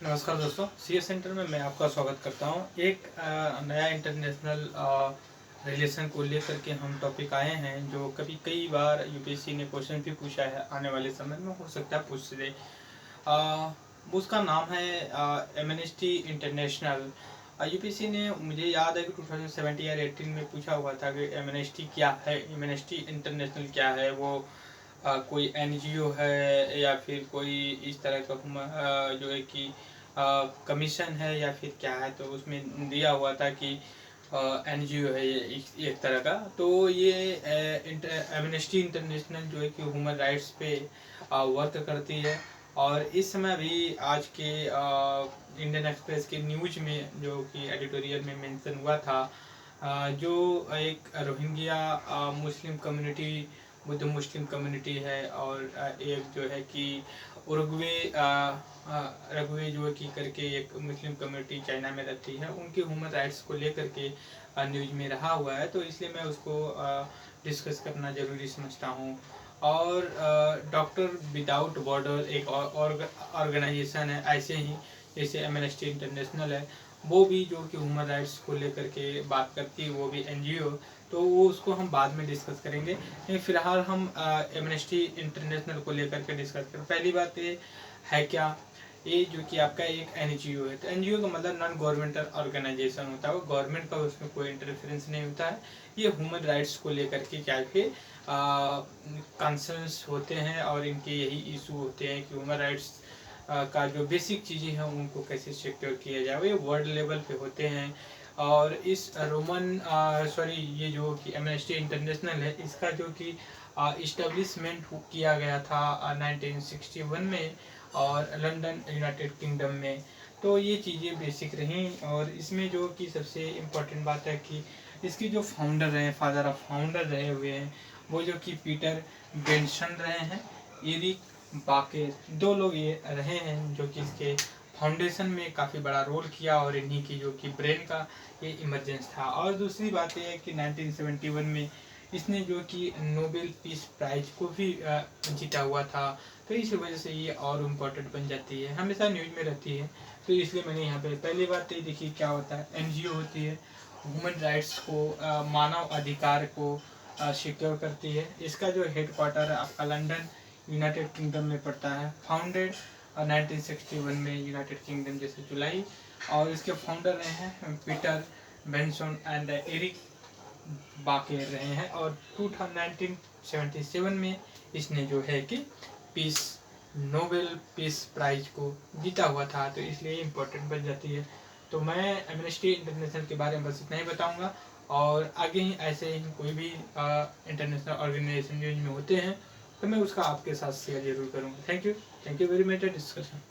नमस्कार दोस्तों, CS centre में मैं आपका स्वागत करता हूं। एक नया इंटरनेशनल रिलेशन को लेकर के हम टॉपिक आए हैं, जो कई बार यूपीएससी ने क्वेश्चन भी पूछा है, आने वाले समय में हो सकता है पूछ दे। उसका नाम है एमनेस्टी इंटरनेशनल। यूपीएससी ने, मुझे याद है कि 2017 या 18 में पूछा हुआ था कि एमनेस्टी क्या है, एमनेस्टी इंटरनेशनल क्या है। वो कोई एनजीओ है या फिर कोई इस तरह का जो है कि कमीशन है या फिर क्या है। तो उसमें दिया हुआ था कि एनजीओ है ये एक तरह का। तो ये एमनेस्टी इंटरनेशनल जो है कि ह्यूमन राइट्स पे वर्क करती है। और इस समय भी आज के इंडियन एक्सप्रेस के न्यूज में जो कि एडिटोरियल में मेंशन हुआ था, जो एक Rohingya Muslim community, Buddha Muslim community है, और एक जो है कि उरुग्वे रघुवे जो की करके एक मुस्लिम कम्युनिटी चाइना में रहती है, उनके ह्यूमन राइट्स को लेकर के न्यूज में रहा हुआ है। तो इसलिए मैं उसको डिस्कस करना ज़रूरी समझता हूँ। और डॉक्टर विदाउट बॉर्डर एक ऑर्गेनाइजेशन है, ऐसे ही जैसे एमनेस्टी इंटरनेशनल है, वो भी जो कि ह्यूमन राइट्स को लेकर के बात करती है, वो भी एनजीओ। तो वो उसको हम बाद में डिस्कस करेंगे, लेकिन फिलहाल हम एमनेस्टी इंटरनेशनल को लेकर के डिस्कस करें। पहली बात ये है क्या, ये जो कि आपका एक एनजीओ है। तो एनजीओ का मतलब नॉन गवर्नमेंटल ऑर्गेनाइजेशन होता है, वो गवर्नमेंट का उसमें कोई इंटरफेरेंस नहीं होता है। ये ह्यूमन राइट्स को लेकर के क्या के कंसर्न्स होते हैं, और इनके यही इशू होते हैं कि ह्यूमन राइट्स का जो बेसिक चीज़ें हैं उनको कैसे सिक्योर किया जाए। ये वर्ल्ड लेवल पे होते हैं। और इस ये जो कि एमनेस्टी इंटरनेशनल है, इसका जो कि इस्टेब्लिशमेंट किया गया था 1961 में, और लंदन यूनाइटेड किंगडम में। तो ये चीज़ें बेसिक रहीं। और इसमें जो कि सबसे इम्पोर्टेंट बात है कि इसकी जो फाउंडर रहे, फादर ऑफ फाउंडर रहे हुए हैं, वो जो कि पीटर बेंसन रहे हैं, एरिक बाकेर, दो लोग ये रहे हैं जो कि इसके फाउंडेशन में काफ़ी बड़ा रोल किया, और इन्हीं की जो कि ब्रेन का ये इमरजेंस था। और दूसरी बात यह है कि 1971 में इसने जो कि नोबेल पीस प्राइज को भी जीता हुआ था। तो इस वजह से ये और इम्पोर्टेंट बन जाती है, हमेशा न्यूज में रहती है। तो इसलिए मैंने यहाँ पे पहली बात ये देखी क्या होता है। एनजीओ होती है, ह्यूमन राइट्स को, मानव अधिकार को सिक्योर करती है। इसका जो हेड क्वार्टर है आपका लंदन यूनाइटेड किंगडम में पड़ता है। फाउंडेड 1961 में यूनाइटेड किंगडम जैसे जुलाई। और इसके फाउंडर रहे हैं पीटर बेंसन एंड एरिक बाकेर रहे हैं। और 1977 में इसने जो है कि पीस नोबेल पीस प्राइज को जीता हुआ था। तो इसलिए इम्पोर्टेंट बन जाती है। तो मैं एमनेस्टी इंटरनेशनल के बारे में बस इतना ही बताऊंगा, और आगे ही ऐसे ही कोई भी इंटरनेशनल ऑर्गेनाइजेशन न्यूज में होते हैं तो मैं उसका आपके साथ शेयर जरूर करूँगा। Thank you very much discussion.